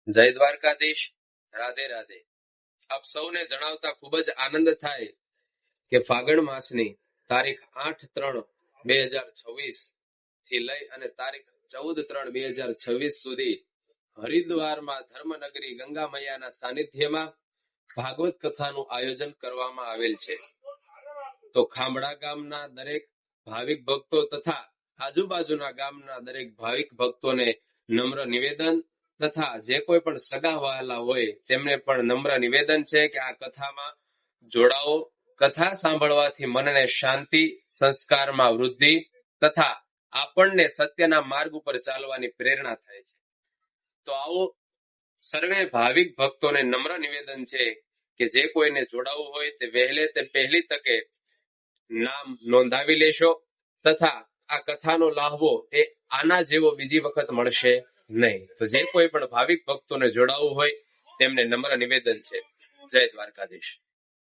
જય દ્વારકાધીશ, રાધે રાધે. આપ સૌને જણાવતા ખૂબ જ આનંદ થાય કે ફાગણ માસની તારીખ 8/3/2026 થી લઈ અને તારીખ 14/3/2026 સુધી હરિદ્વારમાં ધર્મનગરી ગંગા મૈયાના સાનિધ્યમાં ભાગવત કથાનું આયોજન કરવામાં આવેલ છે. તો ખાંભડા ગામના દરેક ભાવિક ભક્તો તથા આજુબાજુના ગામના દરેક ભાવિક ભક્તોને નમ્ર નિવેદન તથા જે કોઈ પણ સગા વહાલા હોય તેમને પણ નમ્ર નિવેદન છે કે આ કથામાં જોડાઓ. કથા સાંભળવાથી મનને શાંતિ, સંસ્કારમાં વૃદ્ધિ તથા આપણને સત્યના માર્ગ ઉપર ચાલવાની પ્રેરણા થાય છે. તો આવો સર્વે ભાવિક ભક્તોને નમ્ર નિવેદન છે કે જે કોઈને જોડાવું હોય તે વહેલે તે પહેલી તકે નામ નોંધાવી લેશો તથા આ કથાનો લાહવો એ આના જેવો બીજી વખત મળશે નહીં. તો જે કોઈ પણ ભાવિક ભક્તોને જોડાવું હોય તેમને નમ્ર નિવેદન છે. જય દ્વારકાધીશ.